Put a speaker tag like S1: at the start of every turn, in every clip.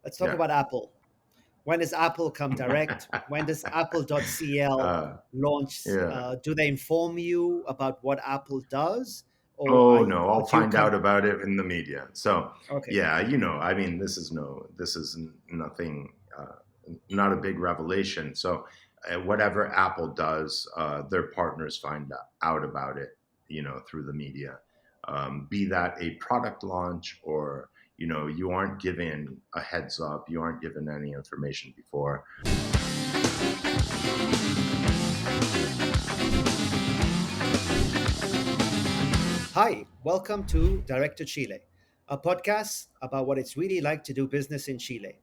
S1: Let's talk
S2: Yeah.
S1: about Apple. When does Apple come direct? When does Apple.cl
S2: uh,
S1: launch?
S2: yeah.
S1: Do they inform you about what Apple does,
S2: Oh no,
S1: or
S2: I'll
S1: do you
S2: find
S1: come?
S2: out about it in the media. So
S1: Okay,
S2: yeah, I mean, this is nothing, not a big revelation. So whatever Apple does, their partners find out about it, through the media. Be that a product launch or you aren't given a heads up, you aren't given any information before.
S1: hi, welcome to Direct to Chile, a podcast about what it's really like to do business in Chile.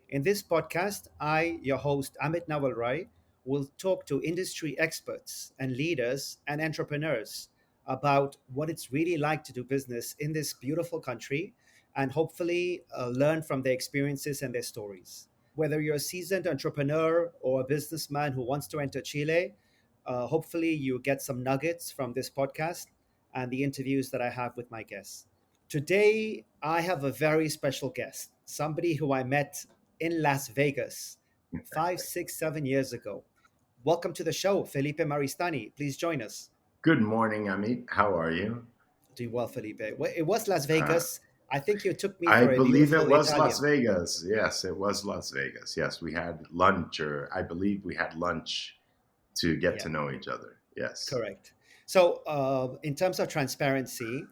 S1: In this podcast, I, your host Amit Nawalrai, will talk to industry experts and leaders and entrepreneurs about what it's really like to do business in this beautiful country and hopefully learn from their experiences and their stories. Whether you're a seasoned entrepreneur or a businessman who wants to enter Chile, hopefully you get some nuggets from this podcast and the interviews that I have with my guests. Today, I have a very special guest, somebody who I met in Las Vegas 5, 6, 7 years ago. Welcome to the show, Felipe Maristany. Please join us.
S2: Good morning, Amit. How are you?
S1: Doing well, Felipe. Well, it was Las
S2: Uh,
S1: Vegas. I think you took me
S2: I
S1: for a
S2: believe it
S1: beautiful
S2: was Las
S1: Italian.
S2: Vegas. Yes, it was Las Vegas. Yes, we had lunch, or I believe we had lunch to get
S1: Yeah.
S2: to know each other. Yes.
S1: Correct. So, in terms of transparency,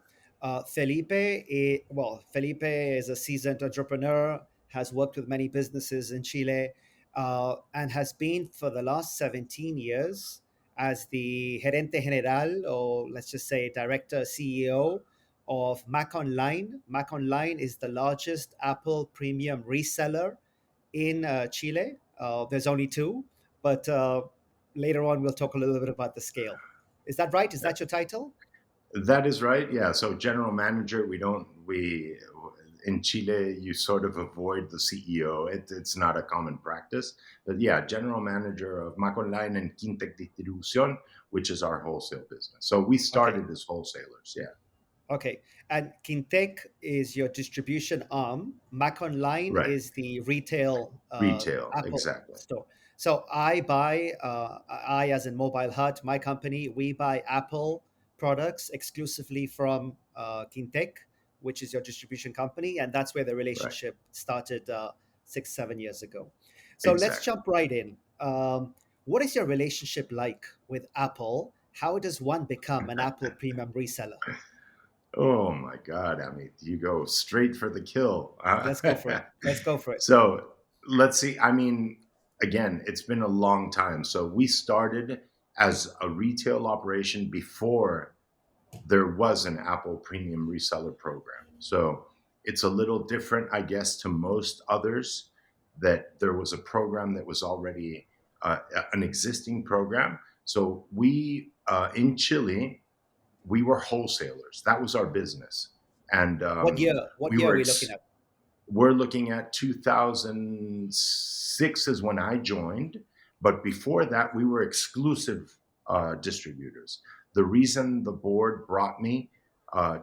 S1: Felipe is a seasoned entrepreneur, has worked with many businesses in Chile, and has been for the last 17 years as the gerente general, or let's just say director, CEO of Maconline. Maconline is the largest Apple premium reseller in Chile. There's only two, but later on we'll talk a little bit about the scale. Is that right? Is that your title?
S2: That is right. Yeah. So general manager, we in Chile you sort of avoid the CEO. It's not a common practice. But yeah, general manager of Maconline and Quintec Distribución, which is our wholesale business. So we
S1: Okay.
S2: started as wholesalers. Yeah.
S1: Okay. And Quintec is your distribution arm. Maconline
S2: Right.
S1: is the retail
S2: Retail.
S1: Apple
S2: Exactly.
S1: store. So I as in Mobile Hut, my company, we buy Apple products exclusively from Quintec, which is your distribution company. And that's where the
S2: Right.
S1: relationship started 6, 7 years ago. So let's
S2: Exactly.
S1: jump right in. What is your relationship like with Apple? How does one become an Apple premium reseller?
S2: Oh my God. I mean, you go straight for the kill.
S1: Let's go for it. Let's go for it.
S2: So let's see. I mean, again, it's been a long time. So we started as a retail operation before there was an Apple premium reseller program. So it's a little different, I guess, to most others that there was a program that was already an existing program. So we, in Chile, we were wholesalers. That was our business. And
S1: What year? What
S2: we
S1: year are
S2: were
S1: we looking at?
S2: we're looking at 2006 is when I joined, but before that, we were exclusive distributors. The reason the board brought me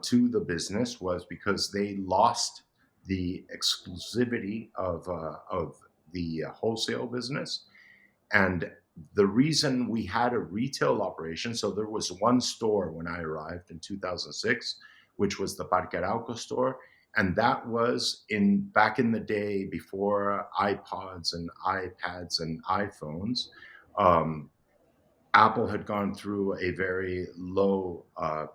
S2: to the business was because they lost the exclusivity of the wholesale business, and the reason we had a retail operation. So there was one store when I arrived in 2006, which was the Parque Arauco store, and that was in back in the day before iPods and iPads and iPhones. Um, Apple had gone through a very low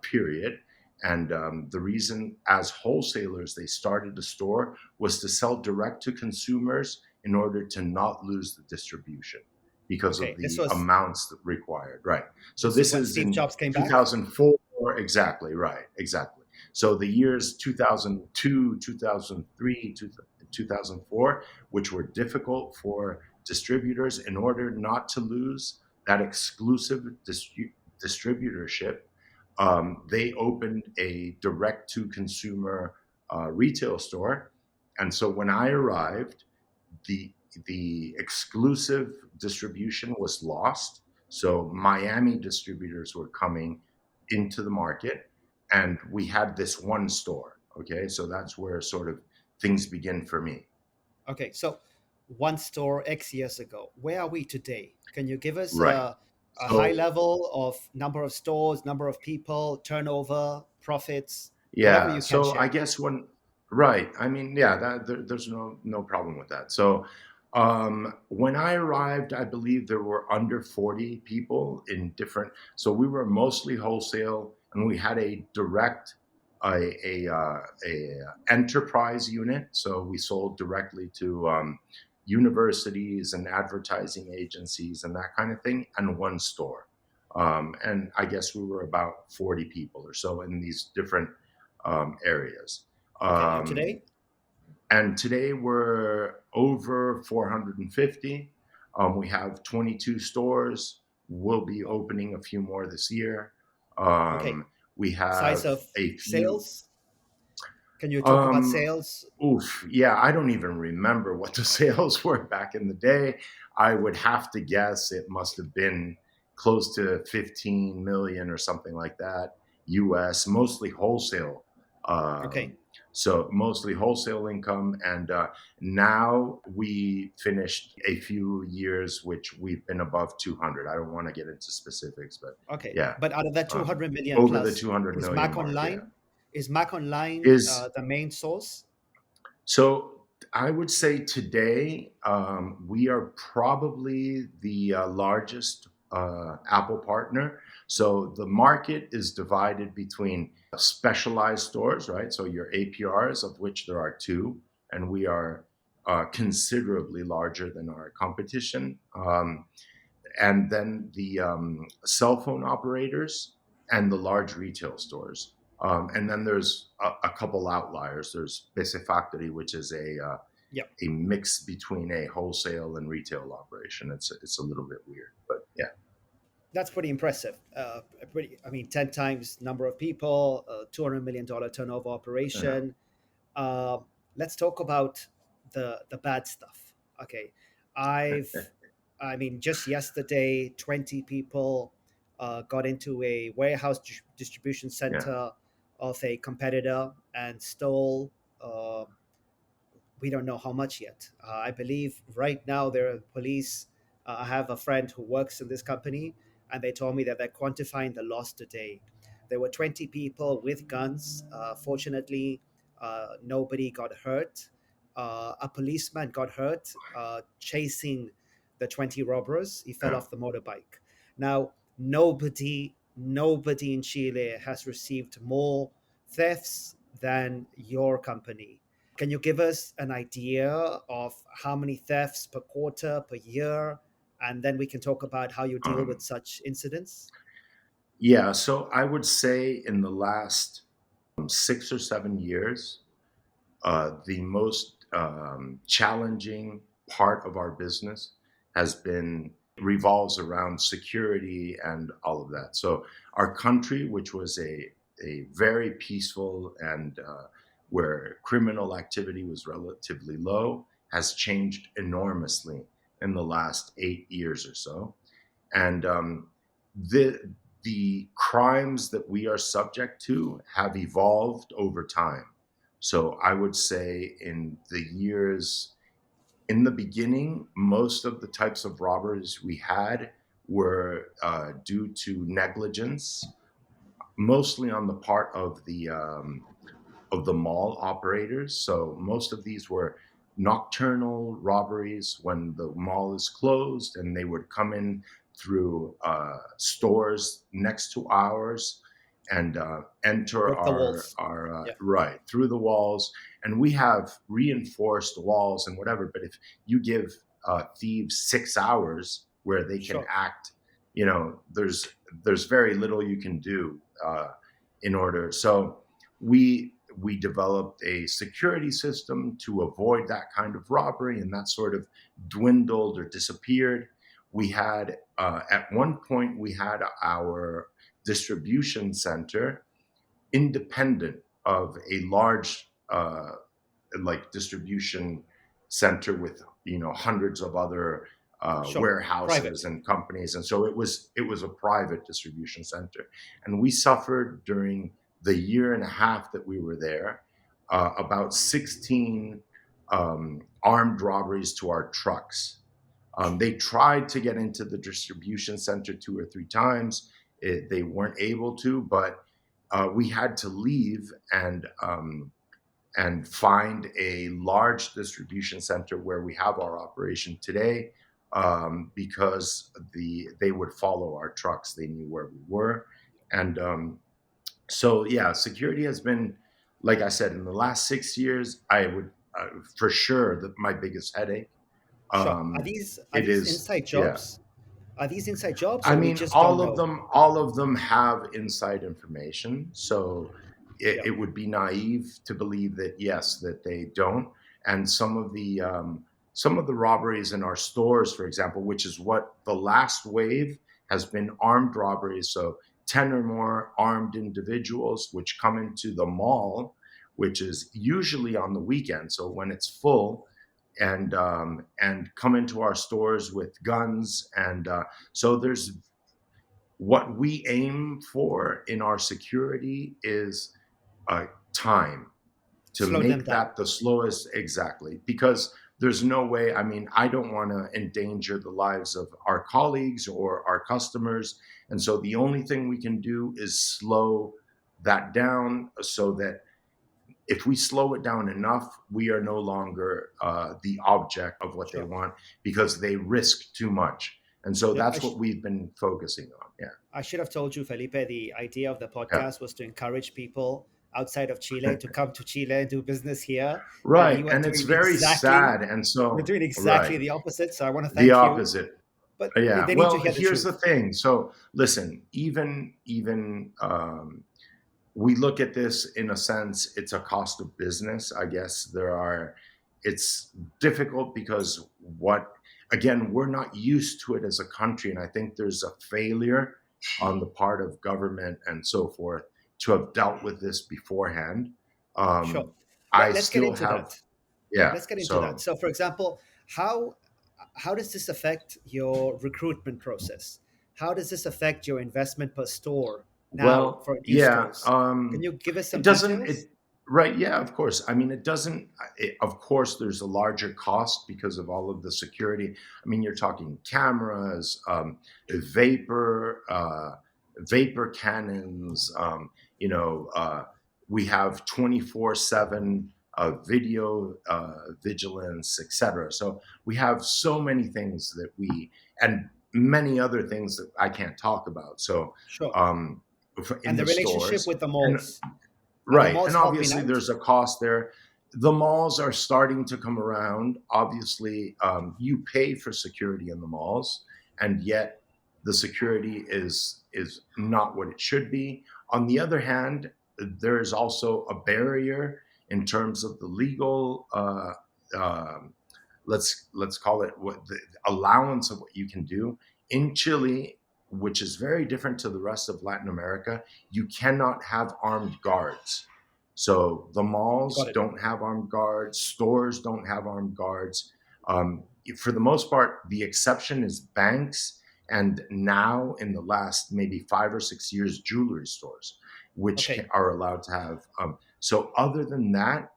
S2: period. And the reason, as wholesalers, they started the store was to sell direct to consumers in order to not lose the distribution because of
S1: Okay, this
S2: the
S1: was
S2: amounts that required. Right. So
S1: this was
S2: this
S1: when
S2: is
S1: Steve
S2: in
S1: Jobs came back.
S2: 2004. Exactly. Right. Exactly. So the years 2002, 2003, 2004, which were difficult for distributors in order not to lose that exclusive distributorship, they opened a direct to consumer retail store. And so when I arrived, the the exclusive distribution was lost. So Miami distributors were coming into the market, and we had this one store. Okay, so that's where sort of things begin for me.
S1: Okay, so one store X years ago. Where are we today? Can you give us
S2: Right.
S1: a high
S2: So
S1: level of number of stores, number of people, turnover, profits, whatever
S2: yeah,
S1: you can
S2: so I
S1: share?
S2: guess when right, I mean, yeah, there's no problem with that. So when I arrived, I believe there were under 40 people in different. So we were mostly wholesale, and we had a direct a enterprise unit. So we sold directly to universities and advertising agencies and that kind of thing, and one store. And I guess we were about 40 people or so in these different areas.
S1: Okay, and
S2: Um,
S1: today?
S2: and today we're over 450. We have 22 stores. We'll be
S1: Wow.
S2: opening a few more this year.
S1: Okay,
S2: We
S1: size
S2: have
S1: of
S2: a few.
S1: sales? Can you talk about
S2: Um,
S1: sales?
S2: Oof, yeah, I don't even remember what the sales were back in the day. I would have to guess it must have been close to 15 million or something like that, US, mostly wholesale.
S1: Okay,
S2: Um, so mostly wholesale income. And now we finished a few years, which we've been above 200. I don't want to get into specifics, but
S1: okay.
S2: yeah,
S1: But out of that
S2: um,
S1: 200 million
S2: over the
S1: plus,
S2: 200
S1: is
S2: million
S1: Mac
S2: mark. Yeah.
S1: Online, is Mac Online
S2: Is
S1: the main source?
S2: So I would say today we are probably the largest Apple partner. So the market is divided between specialized stores, right? So your APRs, of which there are two, and we are considerably larger than our competition. And then the cell phone operators and the large retail stores. And then there's a couple outliers. There's Base Factory, which is
S1: Yep.
S2: a mix between a wholesale and retail operation. It's a little bit weird, but yeah,
S1: That's pretty impressive. I mean, 10 times number of people, $200 million turnover
S2: yeah,
S1: operation. Uh, let's talk about the bad stuff. Okay, I've, I mean, just yesterday, 20 people got into a warehouse distribution
S2: yeah.
S1: center of a competitor and stole. We don't know how much yet. I believe right now there are police. I have a friend who works in this company, and they told me that they're quantifying the loss today. There were 20 people with guns. Fortunately, nobody got hurt. A policeman got hurt chasing the 20 robbers. He fell
S2: Yeah.
S1: off the motorbike. Now, nobody in Chile has received more thefts than your company. Can you give us an idea of how many thefts per quarter, per year? And then we can talk about how you deal with
S2: Um,
S1: such incidents.
S2: yeah. So I would say in the last 6 or 7 years, the most challenging part of our business has been revolves around security and all of that. So our country, which was a very peaceful and where criminal activity was relatively low, has changed enormously in the last 8 years or so. And the crimes that we are subject to have evolved over time. So I would say in the years in the beginning, most of the types of robberies we had were due to negligence, mostly on the part of the mall operators. So most of these were nocturnal robberies when the mall is closed, and they would come in through stores next to ours and enter
S1: Break the
S2: our
S1: walls.
S2: our
S1: Yeah,
S2: right through the walls. And we have reinforced walls and whatever. But if you give thieves 6 hours where they can
S1: sure.
S2: act, there's very little you can do in order. So we developed a security system to avoid that kind of robbery, and that sort of dwindled or disappeared. We had at one point we had our distribution center independent of a large like distribution center with hundreds of other
S1: Sure.
S2: warehouses
S1: Private.
S2: and companies, and so it was a private distribution center. And we suffered during the year and a half that we were there about 16 armed robberies to our trucks. They tried to get into the distribution center 2 or 3 times. They weren't able to, but we had to leave and find a large distribution center where we have our operation today, because they would follow our trucks. They knew where we were, and so yeah, security has been, like I said, in the last 6 years. I would for sure my biggest headache.
S1: Sure. Are
S2: It
S1: these
S2: is,
S1: inside
S2: yeah.
S1: jobs? Are these inside jobs,
S2: I
S1: or we
S2: mean,
S1: just don't know?
S2: all of them have inside information. So
S1: Yeah.
S2: it would be naive to believe that yes, that they don't. And some of the robberies in our stores, for example, which is what the last wave has been, armed robberies. So 10 or more armed individuals which come into the mall, which is usually on the weekend. So when it's full, and come into our stores with guns, and so there's what we aim for in our security is uh, time to
S1: Slow them
S2: make
S1: down.
S2: that the slowest, exactly, because there's no way. I mean, I don't want to endanger the lives of our colleagues or our customers, and so the only thing we can do is slow that down, so that if we slow it down enough, we are no longer the object of what they
S1: Sure.
S2: want, because they risk too much. And so
S1: Yeah,
S2: that's what we've been focusing on. Yeah.
S1: I should have told you, Felipe, the idea of the
S2: Yeah.
S1: podcast was to encourage people outside of Chile to come to Chile and do business here. And
S2: Right. And it's very sad. And
S1: you're
S2: so,
S1: doing exactly
S2: right.
S1: the opposite. So I want to
S2: The
S1: thank you,
S2: opposite.
S1: but
S2: Yeah.
S1: they need to
S2: Well,
S1: hear the
S2: here's the
S1: truth.
S2: thing. So listen, even we look at this in a sense, it's a cost of business. I guess it's difficult because again, we're not used to it as a country. And I think there's a failure on the part of government and so forth to have dealt with this beforehand.
S1: Sure.
S2: Um, I
S1: Let's get
S2: still
S1: into
S2: have,
S1: that.
S2: yeah.
S1: Let's get into that.
S2: So,
S1: So, for example, how how does this affect your recruitment process? How does this affect your investment per store now
S2: well,
S1: for new
S2: yeah.
S1: stores? Can you give us
S2: It
S1: some
S2: doesn't,
S1: details?
S2: right. Yeah, of course. I mean, it doesn't, of course, there's a larger cost because of all of the security. I mean, you're talking cameras, vapor, vapor cannons, we have 24/7 video vigilance, etc. So we have so many things and many other things that I can't talk about. So,
S1: Sure.
S2: um,
S1: And
S2: in
S1: the
S2: the
S1: relationship
S2: stores,
S1: with the
S2: and
S1: malls. Are the
S2: right,
S1: malls
S2: and
S1: helping
S2: obviously
S1: out?
S2: there's a cost there. The malls are starting to come around. Obviously, you pay for security in the malls, and yet the security is not what it should be. On the other hand, there is also a barrier in terms of the legal, um, let's call it, what the allowance of what you can do in Chile, which is very different to the rest of Latin America. You cannot have armed guards. So the
S1: Got
S2: malls
S1: it.
S2: don't have armed guards, stores don't have armed guards. Um, for the most part, the exception is banks, and now in the last maybe 5 or 6 years, jewelry stores, which
S1: Okay.
S2: are allowed to have. So other than that,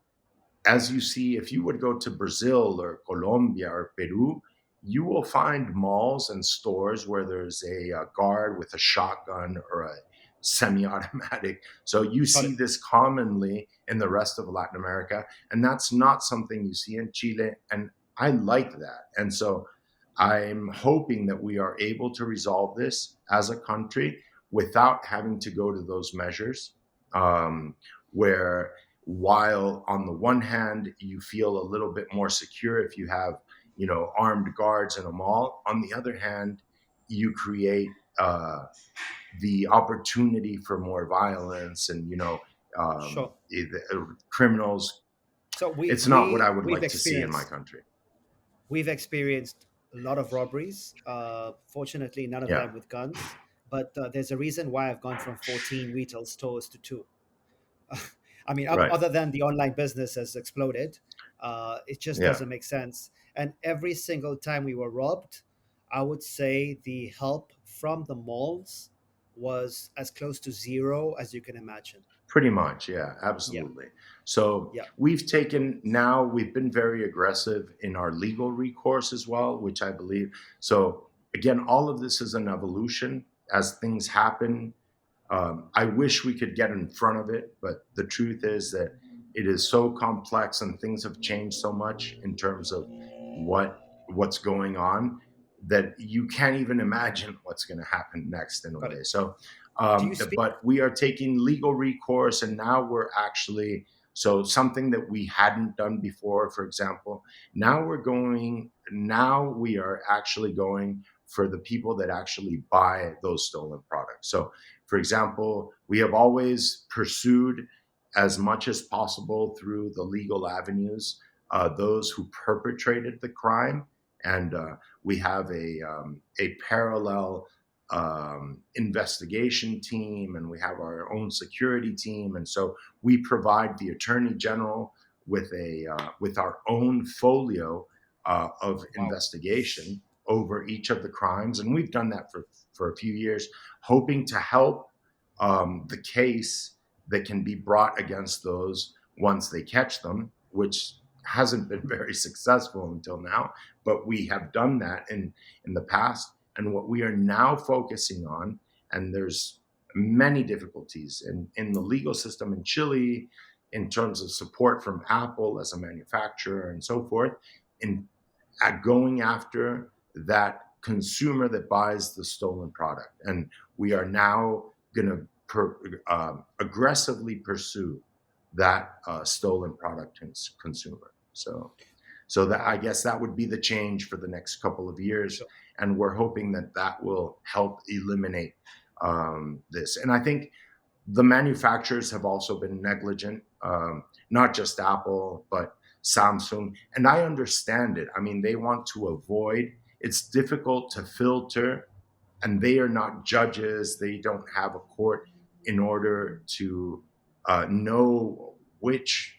S2: as you see, if you would go to Brazil or Colombia or Peru, you will find malls and stores where there's a guard with a shotgun or a semi-automatic. So you
S1: Got
S2: see
S1: it.
S2: this commonly in the rest of Latin America, and that's not something you see in Chile. And I like that. And so I'm hoping that we are able to resolve this as a country without having to go to those measures, where while on the one hand you feel a little bit more secure if you have armed guards in a mall, on the other hand you create the opportunity for more violence, and
S1: Sure.
S2: criminals.
S1: So
S2: It's not what I would like to see in my country.
S1: we've experienced a lot of robberies. Fortunately, none of
S2: Yeah.
S1: them with guns. But there's a reason why I've gone from 14 retail stores to two. I mean,
S2: Right.
S1: other than the online business has exploded, it just
S2: Yeah.
S1: doesn't make sense. And every single time we were robbed, I would say the help from the malls was as close to zero as you can imagine.
S2: Pretty much. Yeah,
S1: Yeah.
S2: absolutely. So
S1: Yeah.
S2: we've been very aggressive in our legal recourse as well, which I believe. So again, all of this is an evolution as things happen. I wish we could get in front of it, but the truth is that it is so complex and things have changed so much in terms of what's going on that you can't even imagine what's going to happen next in a
S1: Got
S2: way.
S1: it.
S2: So,
S1: Do you speak?
S2: but we are taking legal recourse, and now we're actually so something that we hadn't done before. For example, now we are actually going for the people that actually buy those stolen products. So for example, we have always pursued as much as possible through the legal avenues those who perpetrated the crime, and we have a parallel investigation team, and we have our own security team, and so we provide the attorney general with our own folio of
S1: Wow.
S2: investigation over each of the crimes, and we've done that for a few years, hoping to help the case that can be brought against those once they catch them, which hasn't been very successful until now. But we have done that in the past. And what we are now focusing on, and there's many difficulties in the legal system in Chile in terms of support from Apple as a manufacturer and so forth, in at going after that consumer that buys the stolen product. And we are now going to aggressively pursue that stolen product consumer. So that I
S1: Wow.
S2: guess that would be the change for the next couple of years,
S1: Sure.
S2: and we're hoping that that will help eliminate this. And I think the manufacturers have also been negligent, not just Apple, but Samsung. And I understand it. I mean, they want to avoid, it's difficult to filter, and they are not judges. They don't have a court in order to know which,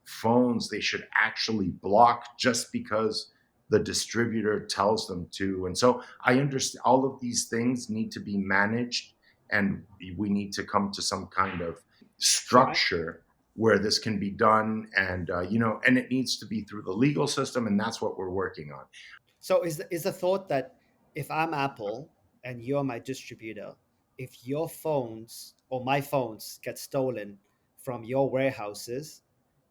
S2: phones they should actually block just because the distributor tells them to. And so I understand all of these things need to be managed, and we need to come to some kind of
S1: So
S2: structure where this can be done, and and it needs to be through the legal system, and that's what we're working on.
S1: is the thought that if I'm Apple and you're my distributor, if your phones or my phones get stolen from your warehouses,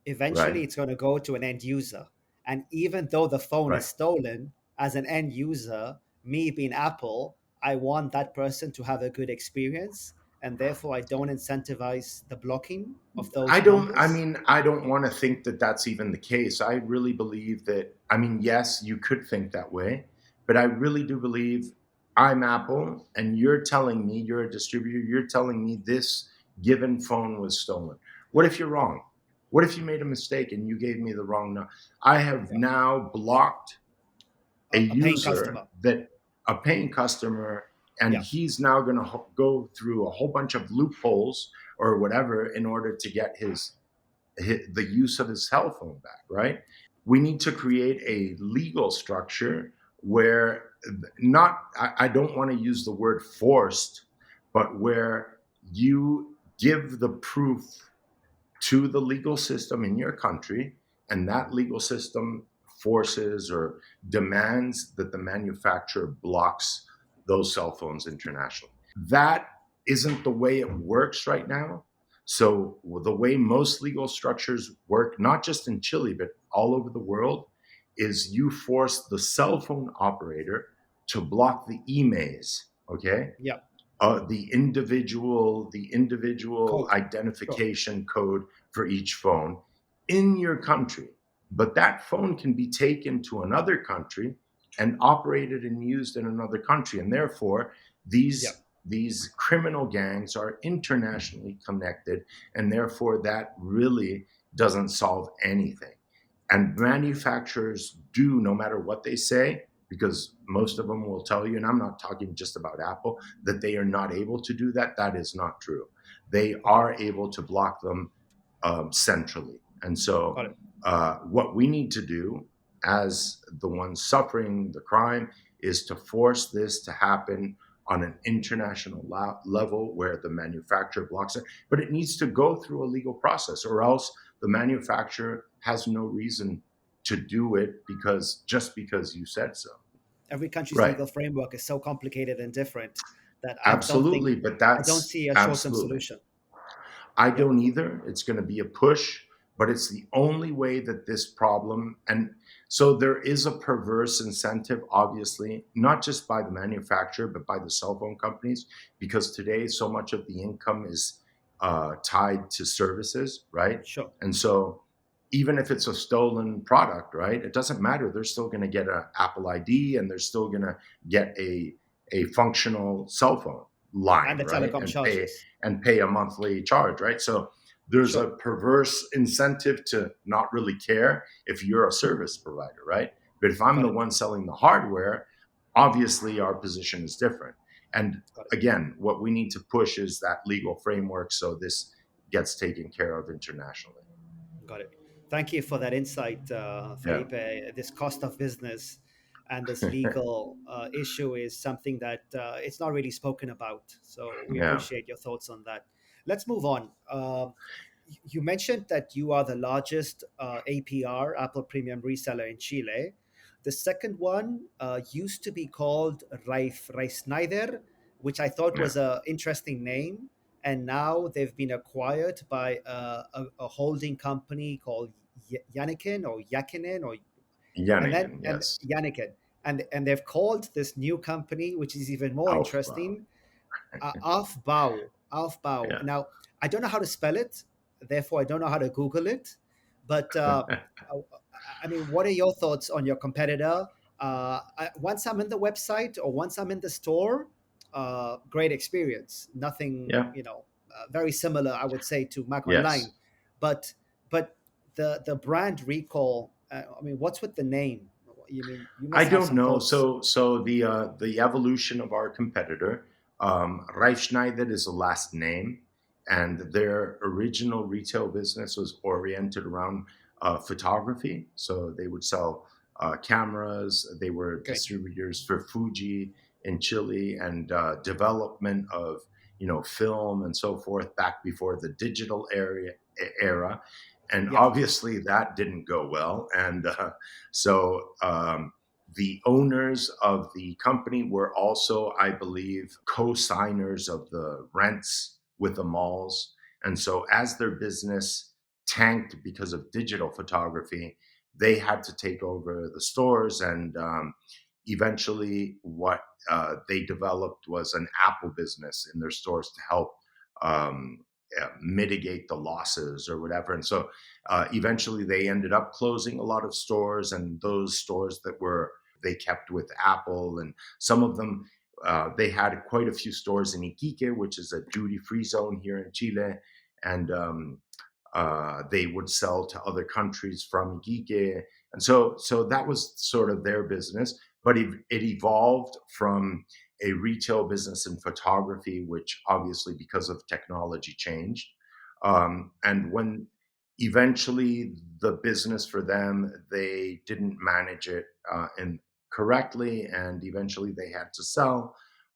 S1: eventually
S2: Right,
S1: it's going to go to an end user. And even though the phone is
S2: right.
S1: stolen, as an end user, me being Apple, I want that person to have a good experience. And therefore, I don't incentivize the blocking of those numbers.
S2: I don't want to think that that's even the case. I really believe that, yes, you could think that way, but I really do believe I'm Apple and you're telling me, you're a distributor, you're telling me this given phone was stolen. What if you're wrong? What if you made a mistake and you gave me the wrong number? I have
S1: Yeah.
S2: now blocked a
S1: A paying
S2: user
S1: customer.
S2: that a paying customer, and
S1: Yeah.
S2: he's now going to go through a whole bunch of loopholes or whatever in order to get the use of his cell phone back, right? We need to create a legal structure where not I don't want to use the word forced, but where you give the proof to the legal system in your country, and that legal system forces or demands that the manufacturer blocks those cell phones internationally. That isn't the way it works right now. So, the way most legal structures work, not just in Chile, but all over the world, is you force the cell phone operator to block the emails, okay?
S1: Yeah.
S2: The individual
S1: Code. Sure.
S2: identification code for each phone in your country. But that phone can be taken to another country and operated and used in another country. And therefore,
S1: Yeah.
S2: these criminal gangs are internationally connected, and therefore that really doesn't solve anything. And manufacturers do, no matter what they say, because most of them will tell you, and I'm not talking just about Apple, that they are not able to do that. That is not true. They
S1: Okay.
S2: are able to block them centrally. And so,
S1: Got it.
S2: what we need to do as the ones suffering the crime is to force this to happen on an international level where the manufacturer blocks it. But it needs to go through a legal process, or else the manufacturer has no reason to do it because just because you said so.
S1: Every country's
S2: Right.
S1: legal framework is so complicated and different that
S2: Absolutely. But
S1: I don't
S2: that's
S1: see a short-term
S2: absolutely.
S1: solution.
S2: I
S1: Yep,
S2: don't either. It's going to be a push, but it's the only way that this problem, and so there is a perverse incentive, obviously, not just by the manufacturer, but by the cell phone companies, because today so much of the income is tied to services, right?
S1: sure,
S2: And so even if it's a stolen product, right, it doesn't matter. They're still going to get an Apple ID and they're still going to get a functional cell phone
S1: and
S2: line,
S1: the
S2: right?
S1: telecom charges.
S2: And pay a monthly charge, right? So there's a
S1: Sure,
S2: perverse incentive to not really care if you're a service provider, right? But if I'm
S1: got
S2: the
S1: it,
S2: one selling the hardware, obviously our position is different. And
S1: got it.
S2: again, what we need to push is that legal framework so this gets taken care of internationally.
S1: Got it. Thank you for that insight,
S2: Yeah.
S1: Felipe. This cost of business and this legal issue is something that it's not really spoken about. So we
S2: Yeah.
S1: appreciate your thoughts on that. Let's move on. You mentioned that you are the largest APR, Apple Premium reseller in Chile. The second one used to be called Reisneider, which I thought
S2: Yeah.
S1: was an interesting name, and now they've been acquired by a holding company called Yanniken or Yakinen or
S2: Yannigan,
S1: and
S2: yes.
S1: Yanniken, and they've called this new company, which is even more
S2: Aufbau.
S1: interesting, Aufbau. Aufbau.
S2: Yeah.
S1: Now I don't know how to spell it, therefore I don't know how to Google it, but uh, I mean, what are your thoughts on your competitor? Once I'm in the website or once I'm in the store, great experience. Nothing,
S2: Yeah.
S1: very similar, I would say, to
S2: Yes.
S1: Maconline, but but the brand recall. I mean, what's with the name? You mean you
S2: I
S1: must have
S2: don't
S1: some
S2: know.
S1: thoughts?
S2: So the evolution of our competitor, Reifschneider is a last name, and their original retail business was oriented around photography. So they would sell cameras. They were
S1: Great.
S2: distributors for Fuji in Chile, and development of film and so forth back before the digital era. And
S1: Yeah.
S2: obviously that didn't go well, and so. The owners of the company were also, I believe, co-signers of the rents with the malls. And so as their business tanked because of digital photography, they had to take over the stores. And eventually, what they developed was an Apple business in their stores to help mitigate the losses or whatever. And so eventually they ended up closing a lot of stores, and those stores that were they kept with Apple, and some of them they had quite a few stores in Iquique, which is a duty-free zone here in Chile, and they would sell to other countries from Iquique, and so that was sort of their business. But it evolved from a retail business in photography, which obviously because of technology changed, and when eventually the business for them they didn't manage it in correctly, and eventually they had to sell.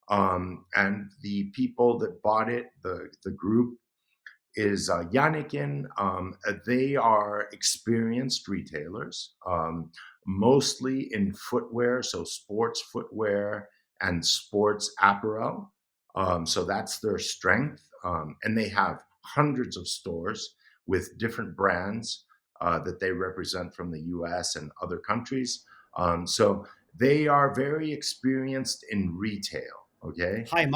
S2: And the people that bought it, the group, is Yannikin. They are experienced retailers, mostly in footwear, so sports footwear and sports apparel. So that's their strength. And they have hundreds of stores with different brands that they represent from the US and other countries. So they are very experienced in retail, okay? Not
S1: High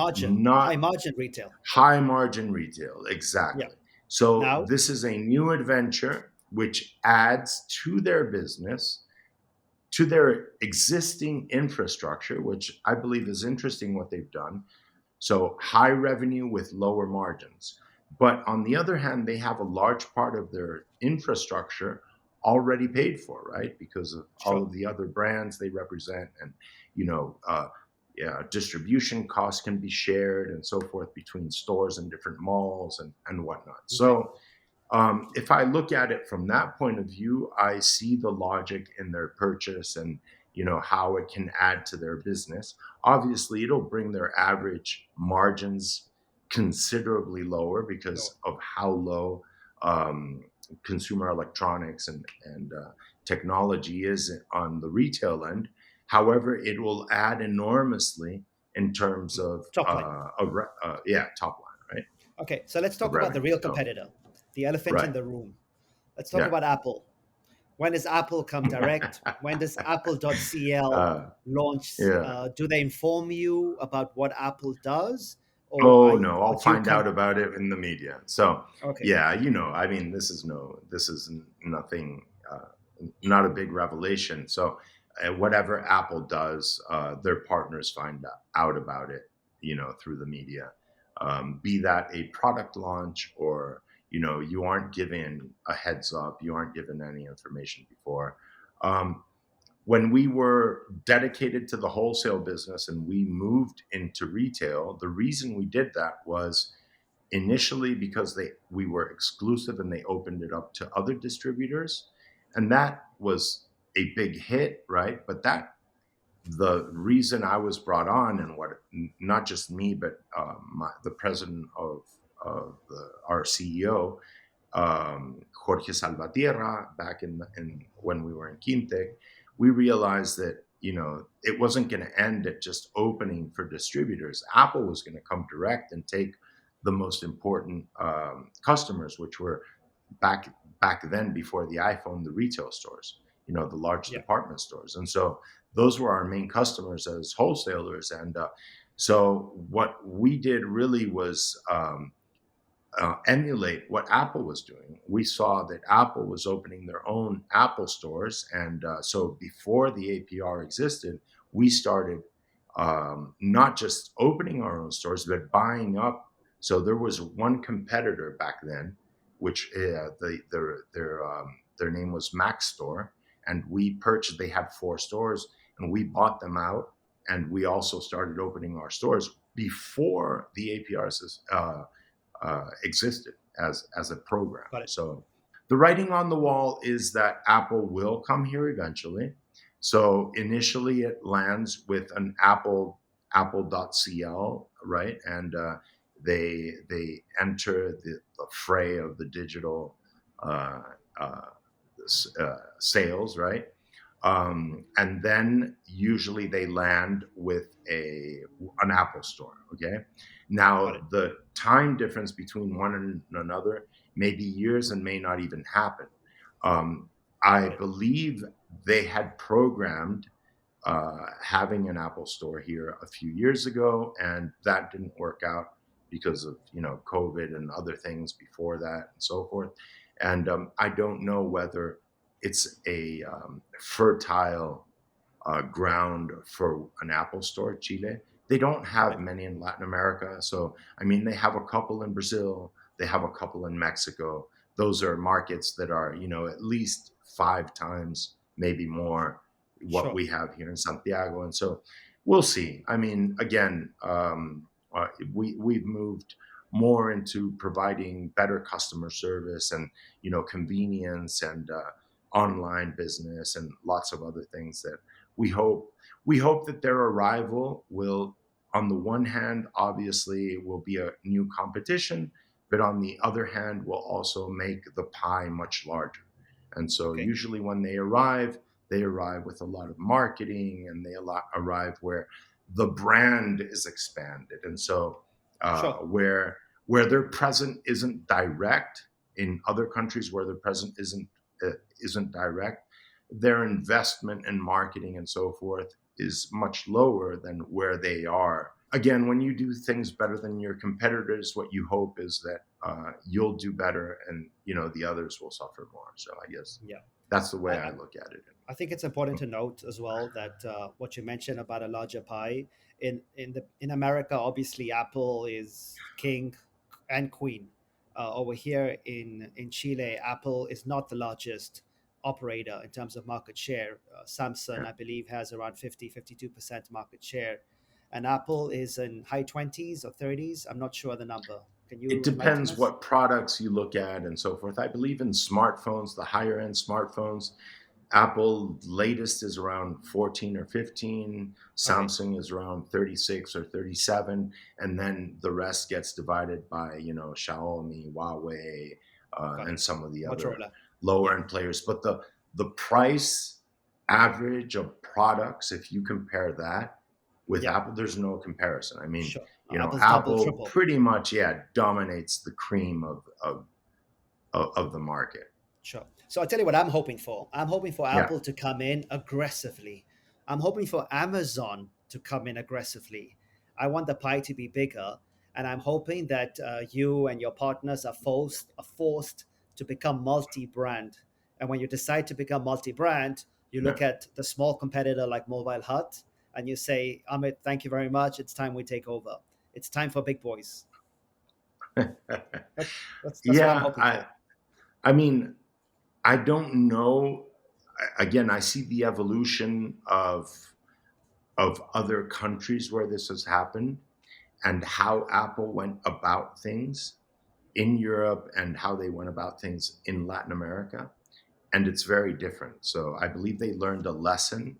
S1: margin retail.
S2: high margin retail,
S1: Yeah.
S2: exactly. So
S1: Now,
S2: this is a new adventure which adds to their business, to their existing infrastructure, which I believe is interesting what they've done. So high revenue with lower margins. But on the other hand, they have a large part of their infrastructure already paid for, right? Because of all
S1: sure.
S2: of the other brands they represent, and you know, yeah, distribution costs can be shared and so forth between stores and different malls and whatnot.
S1: Okay.
S2: So if I look at it from that point of view, I see the logic in their purchase, and how it can add to their business. Obviously, it'll bring their average margins considerably lower
S1: No.
S2: because of how low um, consumer electronics and technology is on the retail end. However, it will add enormously in terms
S1: Top line.
S2: yeah, top line, right?
S1: Okay, so let's
S2: The
S1: talk about the
S2: revenue.
S1: real
S2: So
S1: competitor, the elephant in
S2: right,
S1: the room. Let's talk
S2: yeah,
S1: about Apple. When does Apple come direct? When does Apple.cl
S2: uh,
S1: launch?
S2: yeah.
S1: Do they inform you about what Apple does,
S2: Oh no,
S1: or
S2: I'll
S1: do you
S2: find out
S1: come?
S2: about it in the media. So
S1: Okay,
S2: yeah, I mean, this is nothing, not a big revelation. So whatever Apple does, their partners find out about it, through the media. Be that a product launch or you aren't given a heads up, you aren't given any information before. Um, when we were dedicated to the wholesale business and we moved into retail, the reason we did that was initially because we were exclusive and they opened it up to other distributors, and that was a big hit, right? But that the reason I was brought on, and what not just me but the president of our CEO, Jorge Salvatierra, back in when we were in Quinte, we realized that it wasn't going to end at just opening for distributors. Apple was going to come direct and take the most important customers, which were back back then before the iPhone, the retail stores, the large
S1: yeah,
S2: department stores, and so those were our main customers as wholesalers. And so what we did really was emulate what Apple was doing. We saw that Apple was opening their own Apple stores. And so before the APR existed, we started not just opening our own stores, but buying up. So there was one competitor back then, which their name was Mac Store. And we purchased, they had 4 stores, and we bought them out. And we also started opening our stores before the APRs existed as a program.
S1: got it.
S2: So the writing on the wall is that Apple will come here eventually. So initially it lands with an Apple.cl, right? And they enter the fray of the digital uh, uh, sales, right? And then usually they land with an Apple store. Okay,
S1: Got
S2: now
S1: it.
S2: the time difference between one and another may be years and may not even happen. Um, I
S1: Got it.
S2: believe they had programmed having an Apple store here a few years ago, and that didn't work out because of COVID and other things before that and so forth. And I don't know whether it's a fertile ground for an Apple store, Chile. They don't
S1: Got
S2: have
S1: it.
S2: many in Latin America. So, I mean, they have a couple in Brazil, they have a couple in Mexico. Those are markets that are, at least 5 times, maybe more, what
S1: Sure.
S2: we have here in Santiago. And so we'll see. I mean, again, we've moved more into providing better customer service and, convenience and online business and lots of other things that we hope we hope that their arrival will, on the one hand, obviously will be a new competition, but on the other hand will also make the pie much larger. And so
S1: Okay.
S2: usually when they arrive with a lot of marketing, and arrive where the brand is expanded. And so
S1: Sure.
S2: where their present isn't direct, in other countries where their present isn't direct, their investment in marketing and so forth is much lower than where they are. Again, when you do things better than your competitors, what you hope is that you'll do better, and the others will suffer more. So I guess
S1: Yeah.
S2: that's the way
S1: I,
S2: I look at it.
S1: I think it's important to note as well that what you mentioned about a larger pie in America, obviously Apple is king and queen. Over here in Chile, Apple is not the largest operator in terms of market share. Samsung,
S2: Yeah.
S1: I believe, has around 50-52% market share, and Apple is in high 20s or 30s. I'm not sure the number. Can
S2: It
S1: you enlighten
S2: depends
S1: us?
S2: what products you look at and so forth. I believe in smartphones, the higher end smartphones, Apple latest is around 14 or 15.
S1: Okay,
S2: Samsung is around 36 or 37. And then the rest gets divided by, Xiaomi, Huawei,
S1: Got
S2: and
S1: it.
S2: some of the other
S1: Motorola.
S2: lower
S1: Yeah.
S2: end players. But the price average of products, if you compare that with
S1: Yeah.
S2: Apple, there's no comparison. I mean,
S1: Sure.
S2: you know,
S1: Apple's double,
S2: Apple
S1: triple.
S2: pretty much, yeah, dominates the cream of the market.
S1: Sure. So I'll tell you what I'm hoping for. I'm hoping for
S2: Yeah.
S1: Apple to come in aggressively. I'm hoping for Amazon to come in aggressively. I want the pie to be bigger, and I'm hoping that you and your partners are forced to become multi-brand. And when you decide to become multi-brand, you
S2: Yeah.
S1: look at the small competitor like Mobile Hut, and you say, Amit, thank you very much. It's time we take over. It's time for big boys. That's what I'm
S2: Yeah,
S1: hoping for.
S2: I mean, I don't know. Again, I see the evolution of other countries where this has happened and how Apple went about things in Europe and how they went about things in Latin America. And it's very different. So I believe they learned a lesson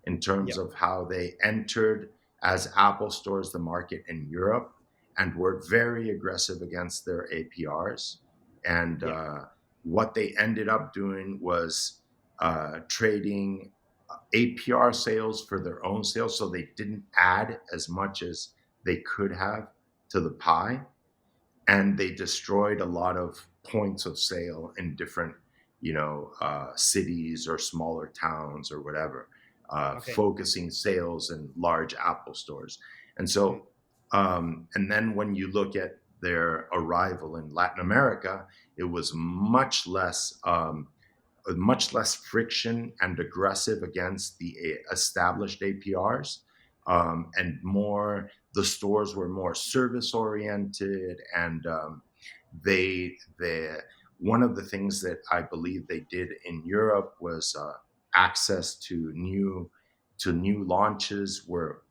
S2: in terms
S1: Yeah.
S2: of how they entered as Apple stores the market in Europe and were very aggressive against their APRs. And
S1: Yeah.
S2: what they ended up doing was trading APR sales for their own sales. So they didn't add as much as they could have to the pie, and they destroyed a lot of points of sale in different cities or smaller towns or whatever,
S1: Okay.
S2: focusing sales in large Apple stores. And
S1: Mhm.
S2: so and then when you look at their arrival in Latin America, it was much less friction and aggressive against the established APRs, and more the stores were more service oriented, and they one of the things that I believe they did in Europe was access to new launches where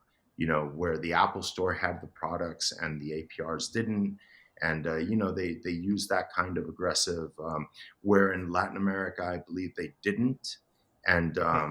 S2: where the Apple Store had the products and the APRs didn't, and they use that kind of aggressive, where in Latin America I believe they didn't, and
S1: Okay.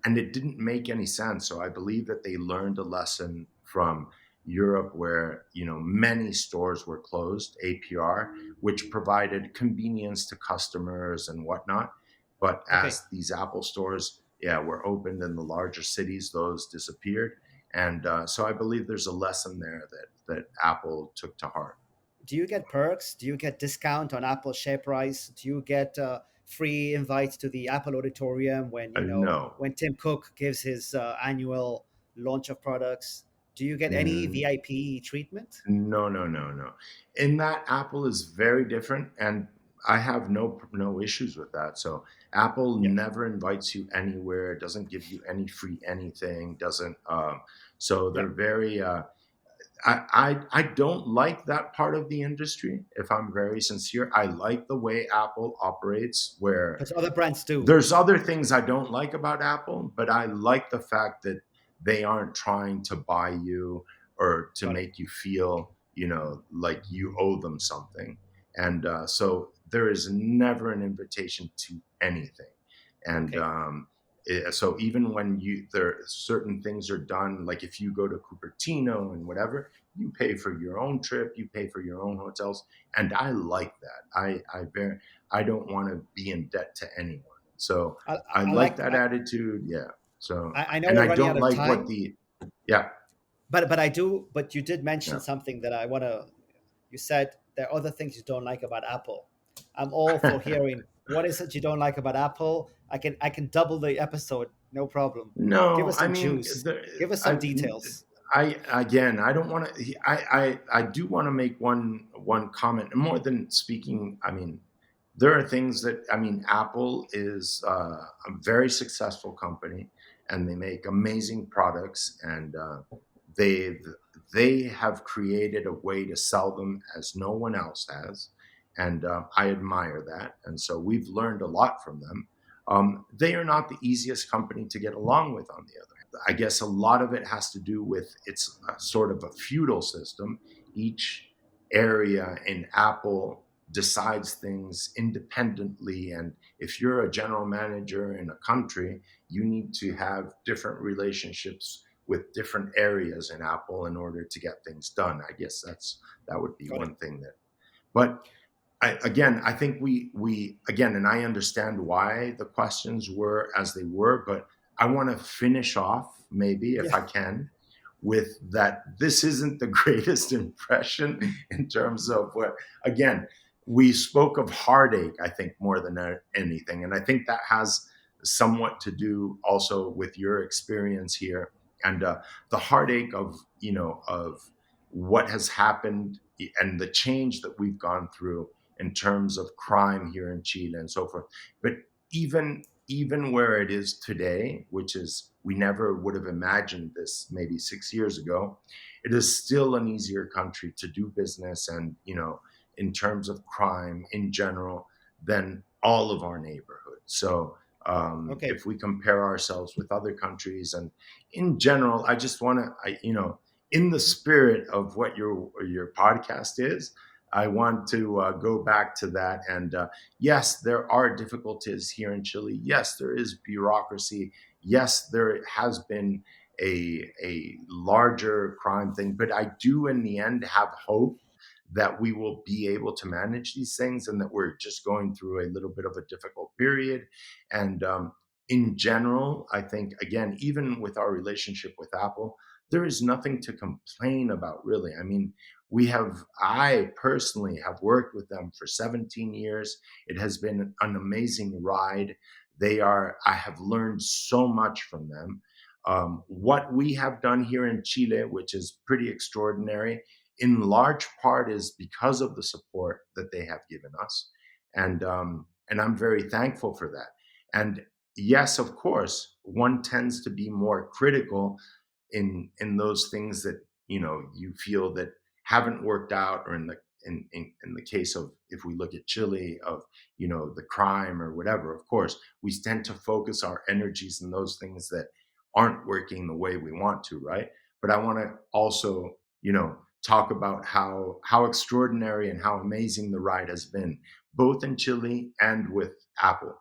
S2: it didn't make any sense. So I believe that they learned a lesson from Europe where many stores were closed APR, which provided convenience to customers and whatnot. But
S1: Okay.
S2: as these Apple stores, yeah, were opened in the larger cities, those disappeared. And so I believe there's a lesson there that Apple took to heart.
S1: Do you get perks? Do you get discount on Apple share price? Do you get free invites to the Apple auditorium when
S2: No.
S1: when Tim Cook gives his annual launch of products? Do you get any
S2: Mm,
S1: VIP treatment?
S2: no, no, no, no. In that, Apple is very different, and I have no issues with that. So Apple
S1: Yeah.
S2: never invites you anywhere, doesn't give you any free anything, doesn't. So
S1: Yeah.
S2: they're very. I don't like that part of the industry. If I'm very sincere, I like the way Apple operates, where
S1: But other brands do.
S2: there's other things I don't like about Apple, but I like the fact that they aren't trying to buy you or to
S1: Got it.
S2: make you feel, like you owe them something. And so there is never an invitation to anything. And
S1: Okay.
S2: so even when there certain things are done, like if you go to Cupertino and whatever, you pay for your own trip, you pay for your own hotels, and I like that. I don't want to be in debt to anyone. So
S1: I,
S2: I
S1: I
S2: like
S1: like.
S2: that attitude. Yeah. So,
S1: I know
S2: and
S1: we're
S2: I
S1: running out
S2: don't
S1: of
S2: like what
S1: time,
S2: the, yeah,
S1: but I do. But you did
S2: yeah.
S1: mention something that I want to. You said there are other things you don't like about Apple. I'm all for hearing what is it you don't like about Apple. I can double the episode, no problem. Give
S2: No,
S1: us
S2: I
S1: some
S2: mean,
S1: juice. Give us some
S2: I,
S1: details.
S2: again, I don't want to. I do want to make one comment. More than speaking, I mean, there are things that I mean. Apple is a very successful company, and they make amazing products, and they they have created a way to sell them as no one else has, and I admire that. And so we've learned a lot from them. They are not the easiest company to get along with, on the other hand. I guess a lot of it has to do with it's a sort of a feudal system. Each area in Apple decides things independently. And if you're a general manager in a country, you need to have different relationships with different areas in Apple in order to get things done. I guess that would be
S1: Got it.
S2: one thing that, but I think we again, and I understand why the questions were as they were, but I want to finish off, maybe if
S1: Yeah.
S2: I can, with that. This isn't the greatest impression in terms of what. Again, we spoke of heartache, I think, more than anything, and I think that has somewhat to do also with your experience here and the heartache of of what has happened and the change that we've gone through in terms of crime here in Chile and so forth. But even where it is today, which is we never would have imagined this maybe 6 years ago, it is still an easier country to do business and in terms of crime in general than all of our neighborhoods. So
S1: Okay.
S2: if we compare ourselves with other countries and in general, I just want to, in the spirit of what your podcast is, I want to go back to that. And yes, there are difficulties here in Chile. Yes, there is bureaucracy. Yes, there has been a larger crime thing, but I do, in the end, have hope that we will be able to manage these things and that we're just going through a little bit of a difficult period. And in general, I think, again, even with our relationship with Apple, there is nothing to complain about, really. I mean, I personally have worked with them for 17 years. It has been an amazing ride. I have learned so much from them. What we have done here in Chile, which is pretty extraordinary, in large part is because of the support that they have given us. And I'm very thankful for that. And yes, of course, one tends to be more critical in those things that you feel that haven't worked out, or in the case of, if we look at Chile, of the crime or whatever. Of course, we tend to focus our energies in those things that aren't working the way we want to, right? But I want to also talk about how extraordinary and how amazing the ride has been, both in Chile and with Apple,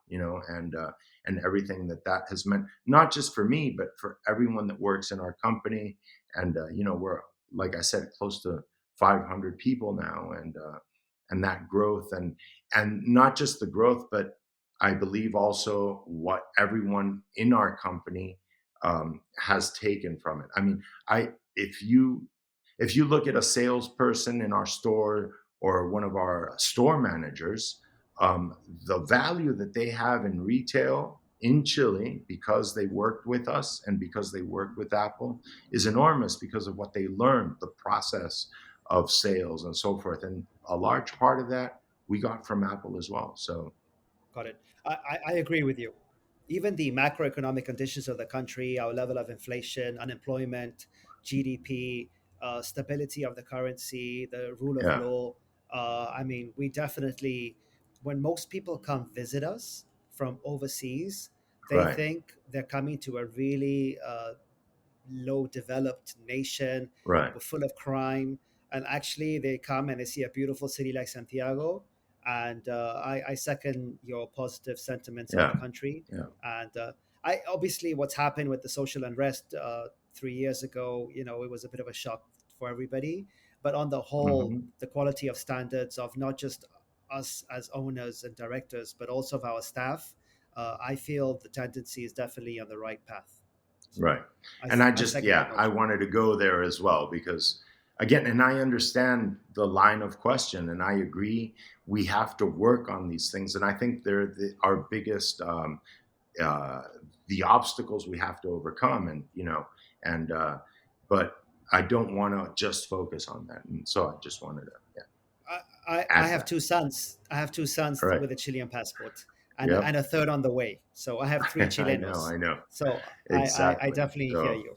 S2: and everything that has meant, not just for me, but for everyone that works in our company. And we're, like I said, close to 500 people now, and that growth, and not just the growth, but I believe also what everyone in our company has taken from it. I mean, I if you look at a salesperson in our store or one of our store managers, the value that they have in retail in Chile, because they worked with us and because they worked with Apple, is enormous, because of what they learned, the process of sales and so forth. And a large part of that we got from Apple as well. So
S1: Got it. I agree with you. Even the macroeconomic conditions of the country, our level of inflation, unemployment, GDP, stability of the currency, the rule of
S2: yeah,
S1: law. I mean, we definitely, when most people come visit us from overseas, they
S2: right,
S1: think they're coming to a really low developed nation
S2: right,
S1: full of crime, and actually they come and they see a beautiful city like Santiago. And I second your positive sentiments of the
S2: yeah,
S1: country.
S2: yeah,
S1: And I obviously, what's happened with the social unrest 3 years ago, it was a bit of a shock for everybody. But on the whole,
S2: hmm,
S1: the quality of standards of not just us as owners and directors, but also of our staff, I feel the tendency is definitely on the right path. So
S2: right. And I
S1: I
S2: just,
S1: second the
S2: yeah, I
S1: motion.
S2: wanted to go there as well, because again, and I understand the line of question, and I agree, we have to work on these things. And I think they're our biggest, uh, the obstacles we have to overcome. And and but I don't want to just focus on that. And so I just wanted to, yeah,
S1: I
S2: add
S1: have
S2: that.
S1: two sons. I have two
S2: All
S1: sons
S2: right.
S1: with a Chilean passport, and
S2: Yep.
S1: a third on the way. So I have three
S2: I know.
S1: Chilenos.
S2: I know.
S1: So I
S2: Exactly.
S1: definitely hear
S2: So,
S1: you.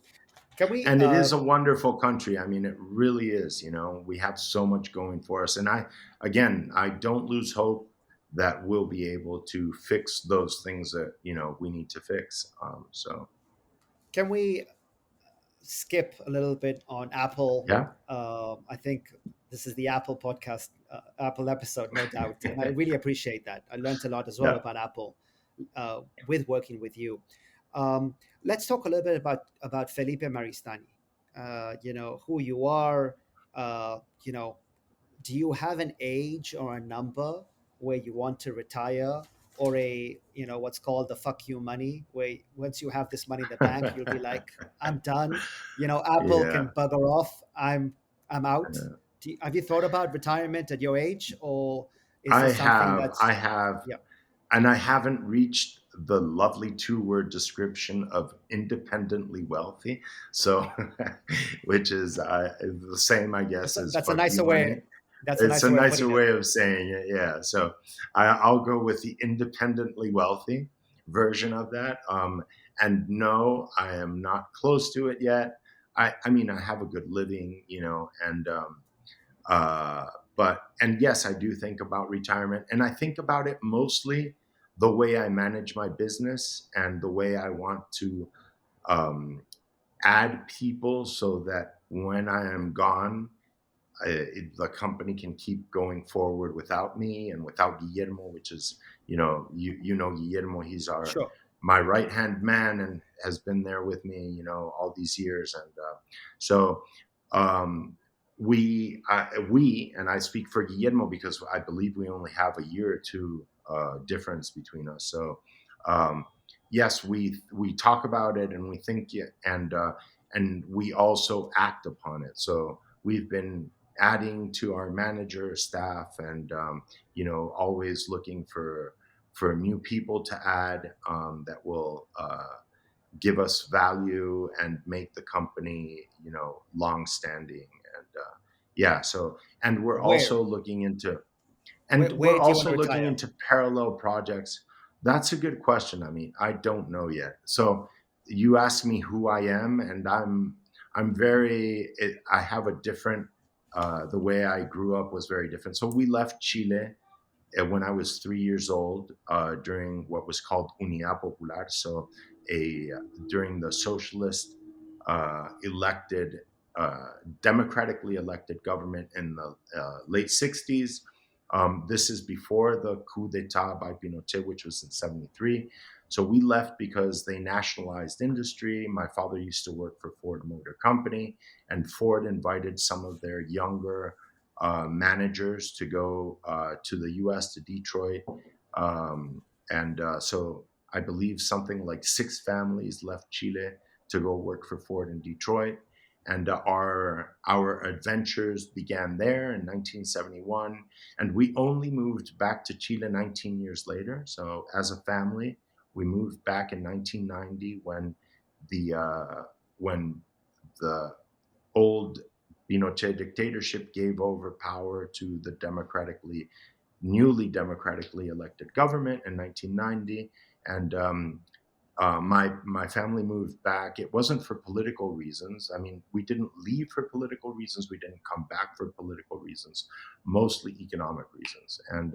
S1: Can we?
S2: and it is a wonderful country. I mean, it really is. We have so much going for us. And again, I don't lose hope that we'll be able to fix those things that, we need to fix. So,
S1: Can we skip a little bit on Apple?
S2: yeah.
S1: I think this is the Apple podcast, Apple episode, no doubt, and I really appreciate that. I learned a lot as well
S2: Yeah.
S1: about Apple with working with you. Um, let's talk a little bit about Felipe Maristany. Who you are. Uh, you know, do you have an age or a number where you want to retire, or a, what's called the fuck you money, where once you have this money in the bank, you'll be like, I'm done. Apple can
S2: Yeah.
S1: bugger off. I'm out. Have you thought about retirement at your age, or is
S2: I
S1: this something
S2: have, I
S1: that's,
S2: have,
S1: yeah?
S2: and I haven't reached the lovely two-word description of independently wealthy. So, which is the same, I guess, as
S1: That's a
S2: fuck you
S1: nicer way.
S2: money.
S1: That's a
S2: It's a
S1: nicer way of
S2: nicer
S1: putting it.
S2: way of saying it. Yeah. So I'll go with the independently wealthy version of that. And no, I am not close to it yet. I mean, I have a good living, and uh, and yes, I do think about retirement, and I think about it mostly the way I manage my business and the way I want to um, add people so that when I am gone, the company can keep going forward without me and without Guillermo, which is, you know Guillermo. He's our
S1: Sure.
S2: my right hand man and has been there with me, all these years. And so um, we and I speak for Guillermo because I believe we only have a year or two difference between us. So um, yes, we talk about it and we think it, and we also act upon it. So we've been adding to our manager staff, and always looking for new people to add, that will give us value and make the company long standing. And yeah, so and we're
S1: Where
S2: also looking into and
S1: where
S2: we're
S1: do you want
S2: also
S1: to
S2: looking
S1: retire?
S2: into parallel projects. That's a good question. I mean, I don't know yet. So you asked me who I am, and I'm very. I have a different. The way I grew up was very different. So we left Chile when I was 3 years old, during what was called Unidad Popular. So a during the socialist elected, uh, democratically elected government in the late 60s. This is before the coup d'etat by Pinochet, which was in 73. So we left because they nationalized industry. My father used to work for Ford Motor Company, and Ford invited some of their younger managers to go to the US, to Detroit. And so I believe something like 6 families left Chile to go work for Ford in Detroit. And our adventures began there in 1971, and we only moved back to Chile 19 years later. So as a family, we moved back in 1990 the when the old Pinochet dictatorship gave over power to the newly democratically elected government in 1990. And my family moved back. It wasn't for political reasons. I mean, we didn't leave for political reasons. We didn't come back for political reasons, mostly economic reasons. And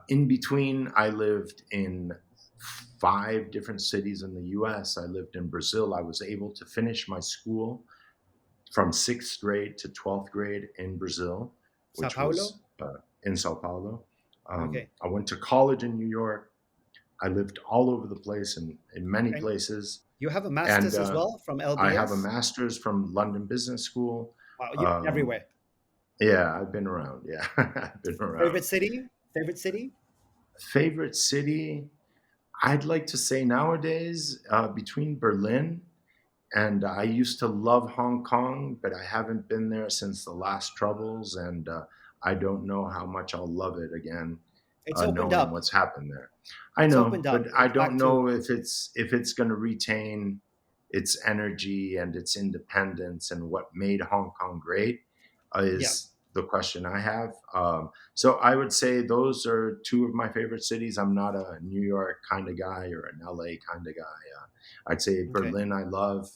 S2: in between, I lived in 5 different cities in the US. I lived in Brazil. I was able to finish my school from 6th grade to 12th grade in Brazil,
S1: Sao
S2: which
S1: Paulo.
S2: was in Sao Paulo.
S1: Okay.
S2: I went to college in New York. I lived all over the place, in many
S1: And
S2: places.
S1: you have a
S2: And
S1: master's as well from
S2: I have a
S1: LBS.
S2: master's from London Business School.
S1: Wow, you
S2: Um,
S1: everywhere.
S2: yeah, I've been around. Yeah, I've been around.
S1: Favorite city? Favorite city?
S2: Favorite city? I'd like to say nowadays, between Berlin and I used to love Hong Kong, but I haven't been there since the last troubles, and I don't know how much I'll love it again,
S1: It's opened
S2: knowing
S1: up.
S2: what's happened there. I
S1: It's
S2: know,
S1: opened
S2: but
S1: up.
S2: I
S1: It's
S2: don't
S1: back to,
S2: know if it's going to retain its energy and its independence, and what made Hong Kong great
S1: yeah.
S2: is the question I have. So I would say those are two of my favorite cities. I'm not a New York kind of guy or an LA kind of guy. I'd say
S1: Okay.
S2: Berlin I love,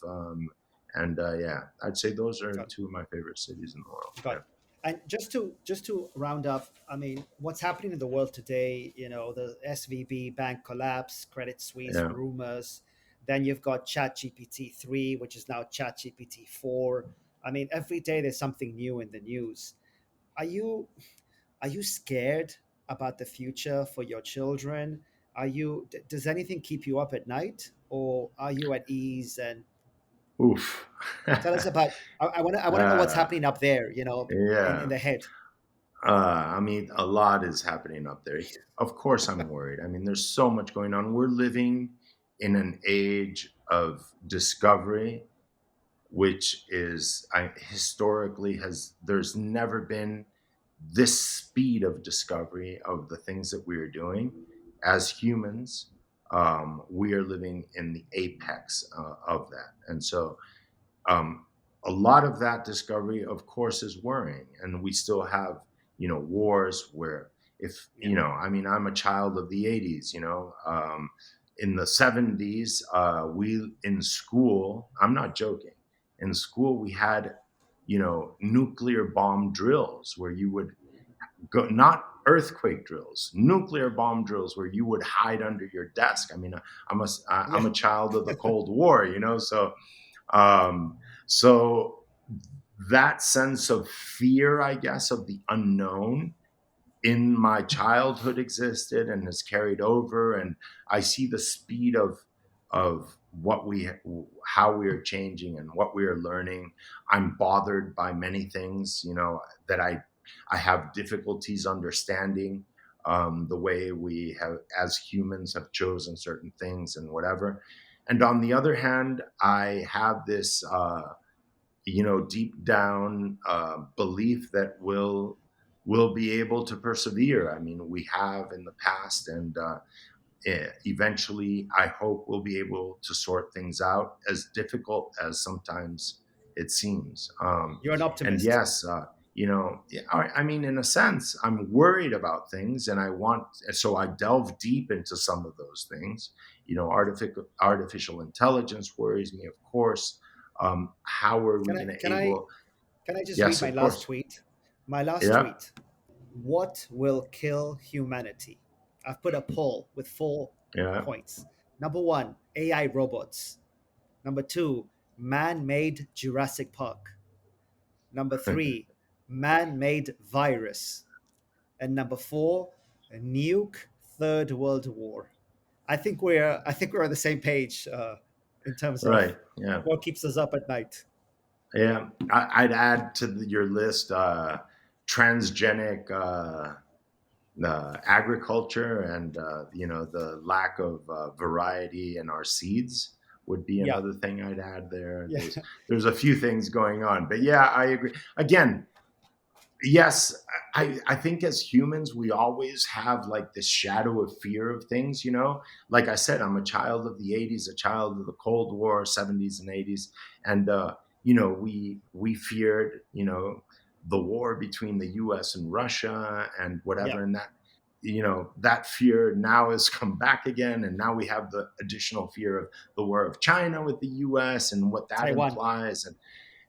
S2: and yeah, I'd say those are
S1: Got it.
S2: two of my favorite cities in the world.
S1: Got it. And just to round up, I mean, what's happening in the world today? The SVB bank collapse, Credit
S2: Yeah,
S1: Suisse
S2: yeah.
S1: rumors. Then you've got ChatGPT 3, which is now ChatGPT 4. I mean, every day there's something new in the news. Are you are you scared about the future for your children? Does anything keep you up at night, or are you at ease? And
S2: Oof.
S1: Tell us about. I want to know what's
S2: uh,
S1: happening up there. In
S2: yeah.
S1: the head.
S2: I mean, a lot is happening up there. Of course, I'm worried. I mean, there's so much going on. We're living in an age of discovery, which is historically has there's never been this speed of discovery of the things that we are doing as humans. We are living in the apex of that, and so um, a lot of that discovery, of course, is worrying, and we still have wars where if
S1: Yeah.
S2: I mean, I'm a child of the 80s. In the 70s, we in school. I'm not joking. In school, we had nuclear bomb drills where you would go, not earthquake drills, nuclear bomb drills where you would hide under your desk. I mean, I'm
S1: Yeah.
S2: a child of the Cold War, um, so that sense of fear, I guess, of the unknown in my childhood existed and has carried over, and I see the speed of how we are changing and what we are learning. I'm bothered by many things, that I have difficulties understanding, the way we have as humans have chosen certain things and whatever. And on the other hand, I have this deep down belief that we'll be able to persevere. I mean, we have in the past, and eventually, I hope we'll be able to sort things out, as difficult as sometimes it seems.
S1: You're an
S2: And
S1: optimist.
S2: yes, yeah, I mean, in a sense, I'm worried about things, and so I delve deep into some of those things. Artificial intelligence worries me, of course. How are we
S1: Can I
S2: going to
S1: can I
S2: able?
S1: can I just read
S2: Yes,
S1: my
S2: of
S1: last
S2: course.
S1: tweet? My last
S2: Yeah,
S1: tweet. What will kill humanity? I've put a poll with 4
S2: yeah.
S1: points. Number one, AI robots. Number two, man-made Jurassic Park. Number three, man-made virus. And number four, a nuke third world war. I think we're on the same page in terms of
S2: Right. Yeah.
S1: what keeps us up at night.
S2: Yeah, I'd add to your list transgenic agriculture, and the lack of variety in our seeds would be
S1: Yeah,
S2: another thing I'd add there.
S1: yeah,
S2: There's a few things going on, but yeah, I agree. Again, yes, I think as humans we always have like this shadow of fear of things. Like I said, I'm a child of the 80s, a child of the Cold War, 70s and 80s, and we feared the war between the US and Russia and
S1: yeah.
S2: whatever, and that fear now has come back again, and now we have the additional fear of the war of China with the US and what that
S1: Taiwan.
S2: implies.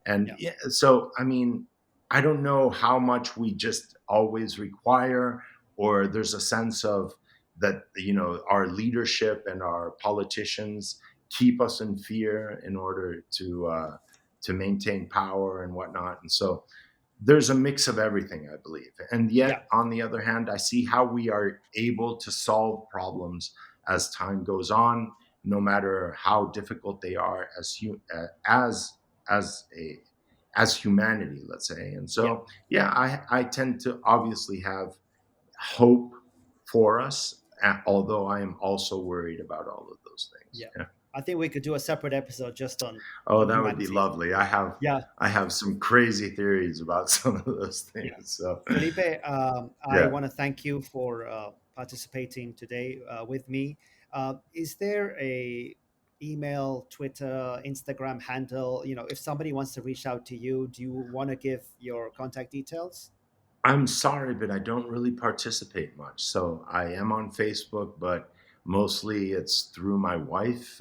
S2: And
S1: Yeah,
S2: yeah, so I mean, I don't know how much we just always require, or there's a sense of that, our leadership and our politicians keep us in fear in order to maintain power and whatnot. And so there's a mix of everything, I believe. And
S1: yeah,
S2: yet, on the other hand, I see how we are able to solve problems as time goes on, no matter how difficult they are as a as humanity, let's say. And
S1: yeah,
S2: so, yeah, I tend to obviously have hope for us, although I am also worried about all of those things.
S1: yeah.
S2: Yeah.
S1: I think we could do a separate episode just on
S2: Oh, that would be
S1: humanity.
S2: lovely. I have
S1: Yeah,
S2: I have some crazy theories about some of those
S1: yeah.
S2: things. So,
S1: Felipe, I
S2: yeah.
S1: want to thank you for participating today with me. Is there a email, Twitter, Instagram handle? If somebody wants to reach out to you, do you want to give your contact details?
S2: I'm sorry, but I don't really participate much. So I am on Facebook, but mostly it's through my wife.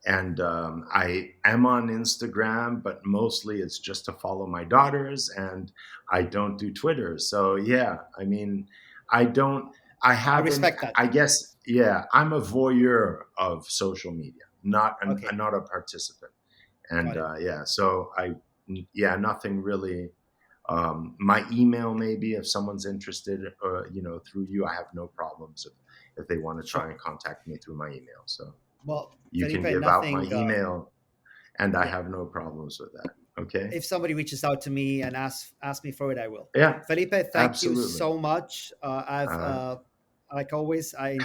S2: And I am on Instagram, but mostly it's just to follow my daughters, and I don't do Twitter. So yeah, I mean, I don't, I
S1: I
S2: haven't,
S1: respect that.
S2: I guess, yeah, I'm a voyeur of social media,
S1: Okay,
S2: not a participant. And
S1: got it.
S2: yeah, so yeah, nothing really. My email, maybe if someone's interested, through you, I have no problems if they want to
S1: Sure.
S2: try and contact me through my email. So
S1: Well,
S2: you can
S1: Felipe,
S2: give out my
S1: nothing.
S2: email. and I
S1: Yeah.
S2: have no problems with that. Okay.
S1: If somebody reaches out to me and ask me for it, I will.
S2: Yeah,
S1: Felipe, thank you
S2: absolutely.
S1: so much. I've
S2: Uh,
S1: like always, I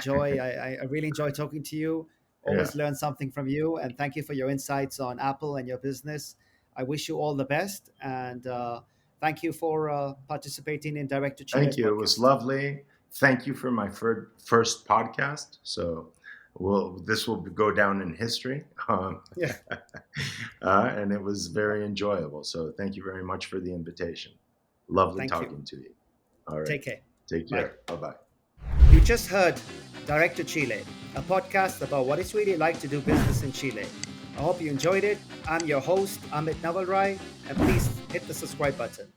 S1: really enjoy talking to you.
S2: yeah.
S1: Always learn something from you, and thank you for your insights on Apple and your business. I wish you all the best, and thank you for participating in Director
S2: Thank
S1: Chile's
S2: you. It was
S1: podcast.
S2: lovely. Thank you for my first podcast. So, this will go down in history.
S1: Yeah,
S2: And it was very enjoyable. So, thank you very much for the invitation. Lovely
S1: thank you.
S2: talking to you. All right.
S1: Take care.
S2: Take
S1: Bye.
S2: care. Bye bye.
S1: You just heard Director Chile, a podcast about what it's really like to do business in Chile. I hope you enjoyed it. I'm your host, Amit Navalrai, and please hit the subscribe button.